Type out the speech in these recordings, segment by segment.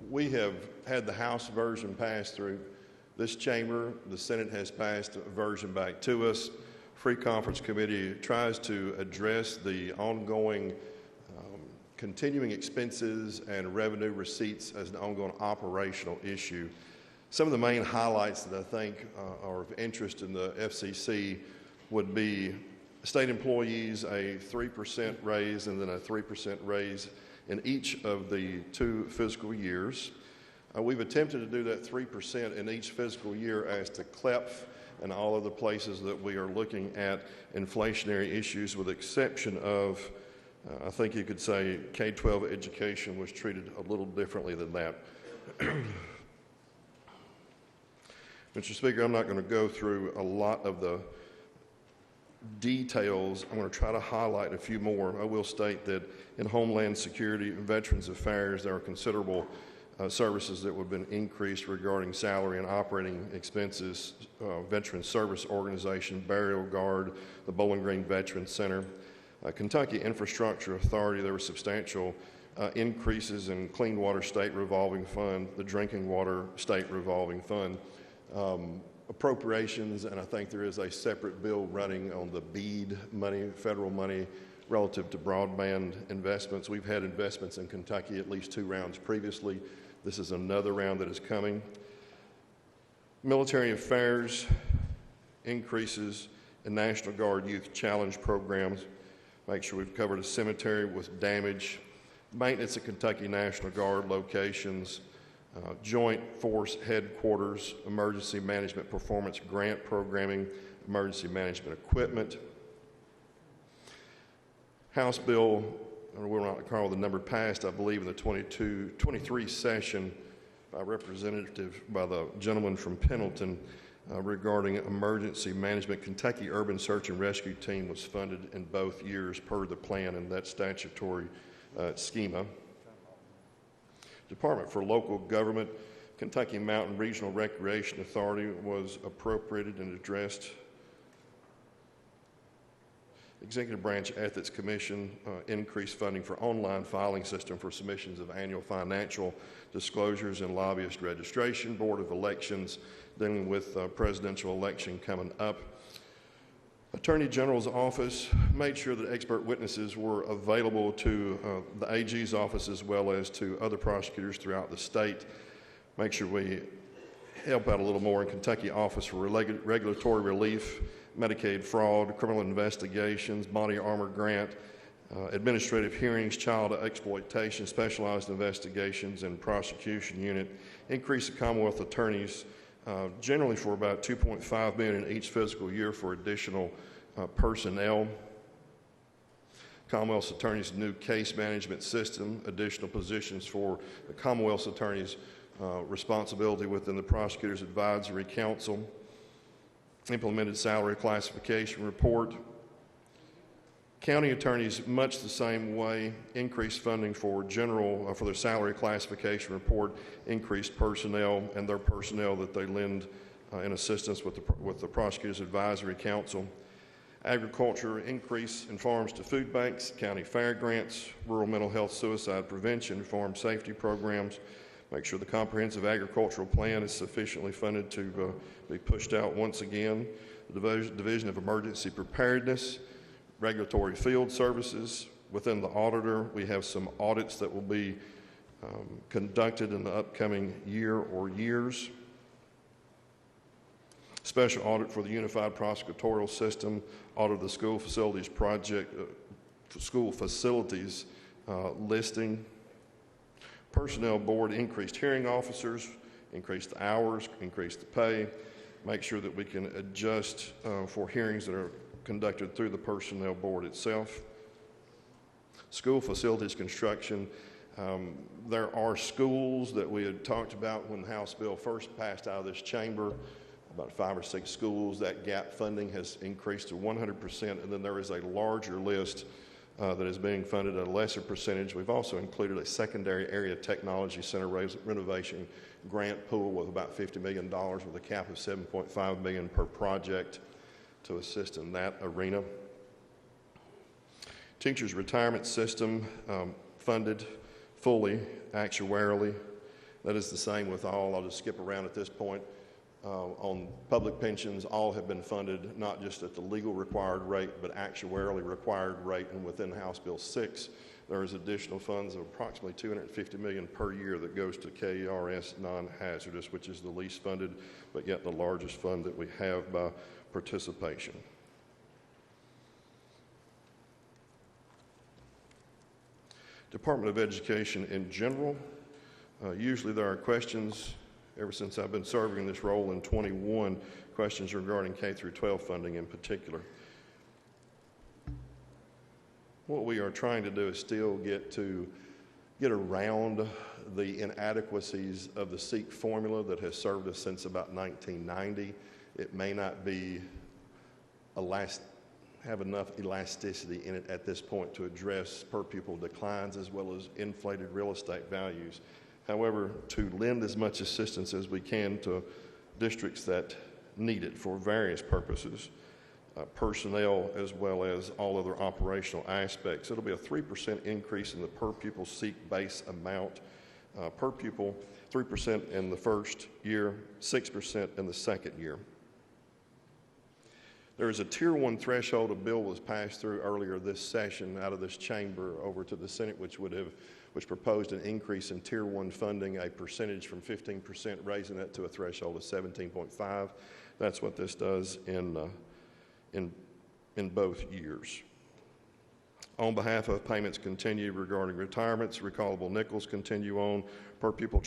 We have had the House version passed through this chamber. The Senate has passed a version back to us. Free Conference Committee tries to address the ongoing continuing expenses and revenue receipts as an ongoing operational issue. Some of the main highlights that I think are of interest in the FCC would be state employees, a 3% raise and then a 3% raise in each of the 2 fiscal years. We've attempted to do that 3% in each fiscal year as to CLEP and all of the places that we are looking at inflationary issues, with the exception of, I think you could say, K-12 education was treated a little differently than that. Mr. Speaker, I'm not going to go through a lot of the details. I'm going to try to highlight a few more. I will state that in Homeland Security and Veterans Affairs, there are considerable services that would have been increased regarding salary and operating expenses. Veteran Service Organization, Burial Guard, the Bowling Green Veterans Center. Kentucky Infrastructure Authority, there were substantial increases in Clean Water State Revolving Fund, the Drinking Water State Revolving Fund. Appropriations, and I think there is a separate bill running on the BEAD money, federal money, relative to broadband investments. We've had investments in Kentucky at least 2 rounds previously. This is another round that is coming. Military affairs, increases in National Guard Youth Challenge programs. Make sure we've covered a cemetery with damage, maintenance of Kentucky National Guard locations, Joint Force Headquarters, Emergency Management Performance Grant Programming, Emergency Management Equipment. House Bill, I will not recall the number, passed, I believe, in the 23 session by representative, by the gentleman from Pendleton, regarding emergency management. Kentucky Urban Search and Rescue Team was funded in both years per the plan and that statutory schema. Department for Local Government, Kentucky Mountain Regional Recreation Authority was appropriated and addressed. Executive Branch Ethics Commission, increased funding for online filing system for submissions of annual financial disclosures and lobbyist registration. Board of Elections, dealing with presidential election coming up. Attorney General's office made sure that expert witnesses were available to the AG's office as well as to other prosecutors throughout the state. Make sure we help out a little more in Kentucky Office for Regulatory Relief, Medicaid fraud, criminal investigations, body armor grant, administrative hearings, child exploitation, specialized investigations, and prosecution unit. Increase the Commonwealth attorneys generally for about $2.5 million in each fiscal year for additional personnel. Commonwealth's attorneys' new case management system, additional positions for the Commonwealth's attorneys' responsibility within the Prosecutor's Advisory Council. Implemented salary classification report. County attorneys, much the same way, increased funding for general, for their salary classification report, increased personnel and their personnel that they lend in assistance with the Prosecutor's Advisory Council. Agriculture, increase in farms to food banks, county fair grants, rural mental health suicide prevention, farm safety programs. Make sure the comprehensive agricultural plan is sufficiently funded to be pushed out once again. The Division of Emergency Preparedness, regulatory field services. Within the auditor, we have some audits that will be conducted in the upcoming year or years. Special audit for the Unified Prosecutorial System, audit of the school facilities project, school facilities listing. Personnel board, increased hearing officers, increased the hours, increased the pay. Make sure that we can adjust for hearings that are conducted through the personnel board itself. School facilities construction. There are schools that we had talked about when the House bill first passed out of this chamber, about 5 or 6 schools. That gap funding has increased to 100%, and then there is a larger list that is being funded at a lesser percentage. We've also included a secondary area technology center renovation grant pool with about $50 million with a cap of $7.5 million per project to assist in that arena. Teachers retirement system funded fully actuarially. That is the same with all. I'll just skip around at this point. On public pensions, all have been funded not just at the legal required rate, but actuarially required rate. And within House Bill 6, there is additional funds of approximately $250 million per year that goes to KRS non-hazardous, which is the least funded, but yet the largest fund that we have by participation. Department of Education in general, usually there are questions. Ever since I've been serving in this role in 21, questions regarding K through 12 funding in particular. What we are trying to do is still get around the inadequacies of the SEEK formula that has served us since about 1990. It may not be have enough elasticity in it at this point to address per pupil declines as well as inflated real estate values. However, to lend as much assistance as we can to districts that need it for various purposes, personnel as well as all other operational aspects. It'll be a 3% increase in the per pupil SEEK base amount. Per pupil, 3% in the first year, 6% in the second year. There is a Tier 1 threshold. A bill was passed through earlier this session out of this chamber over to the Senate, which proposed an increase in Tier 1 funding, a percentage from 15%, raising that to a threshold of 17.5. That's what this does in both years. On behalf of payments continue regarding retirements, recallable nickels continue on. Per pupil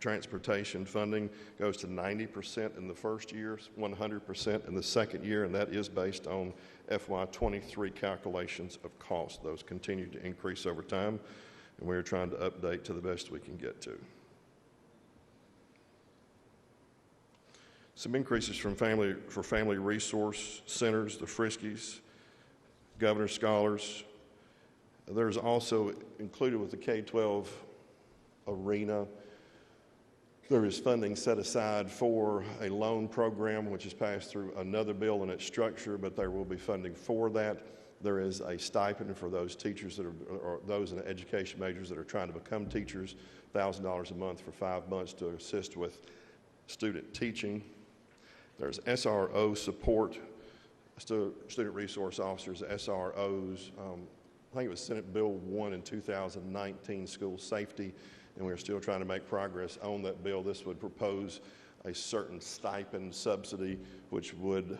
transportation funding goes to 90% in the first year, 100% in the second year, and that is based on FY23 calculations of cost. Those continue to increase over time, and we're trying to update to the best we can get to. Some increases for family resource centers, the Friskies, Governor's Scholars. There's also included with the K-12 arena, there is funding set aside for a loan program which is passed through another bill in its structure, but there will be funding for that. There is a stipend for those teachers that or those in the education majors that are trying to become teachers, $1,000 a month for 5 months to assist with student teaching. There's SRO support, student resource officers, SROs. I think it was Senate Bill 1 in 2019, school safety, and we're still trying to make progress on that bill. This would propose a certain stipend subsidy which would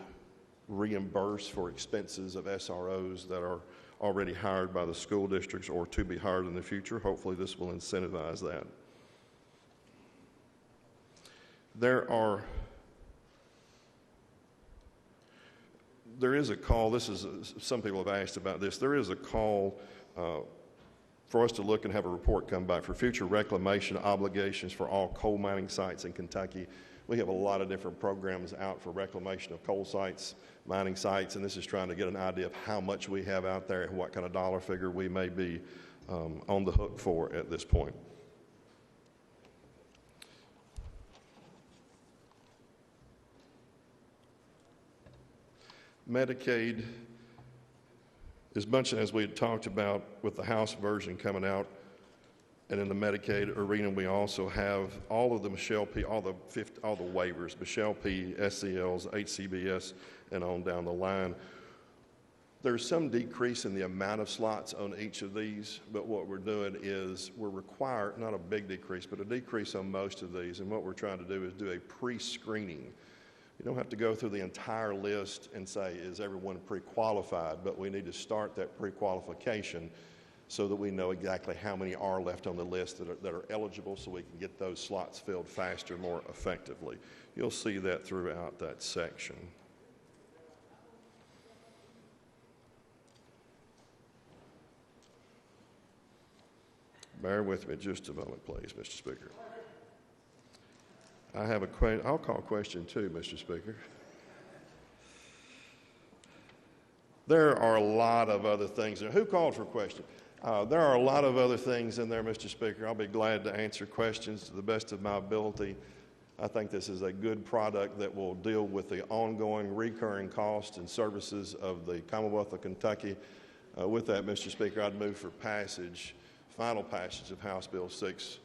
reimburse for expenses of SROs that are already hired by the school districts or to be hired in the future. Hopefully this will incentivize that. There is a call, some people have asked about this, there is a call for us to look and have a report come back for future reclamation obligations for all coal mining sites in Kentucky. We have a lot of different programs out for reclamation of coal sites, mining sites, and this is trying to get an idea of how much we have out there and what kind of dollar figure we may be on the hook for at this point. Medicaid, as much as we had talked about with the House version coming out, and in the Medicaid arena, we also have all of the Michelle P, all the waivers, Michelle P, SCLs, HCBS, and on down the line. There's some decrease in the amount of slots on each of these, but what we're doing is we're required, not a big decrease, but a decrease on most of these, and what we're trying to do is do a pre-screening. You don't have to go through the entire list and say, is everyone pre-qualified? But we need to start that pre-qualification so that we know exactly how many are left on the list that are eligible so we can get those slots filled faster, more effectively. You'll see that throughout that section. Bear with me just a moment, please, Mr. Speaker. I have a question. I'll call question 2, Mr. Speaker. There are a lot of other things there. Who called for a question? There are a lot of other things in there, Mr. Speaker. I'll be glad to answer questions to the best of my ability. I think this is a good product that will deal with the ongoing recurring costs and services of the Commonwealth of Kentucky. With that, Mr. Speaker, I'd move for passage final passage of House Bill 6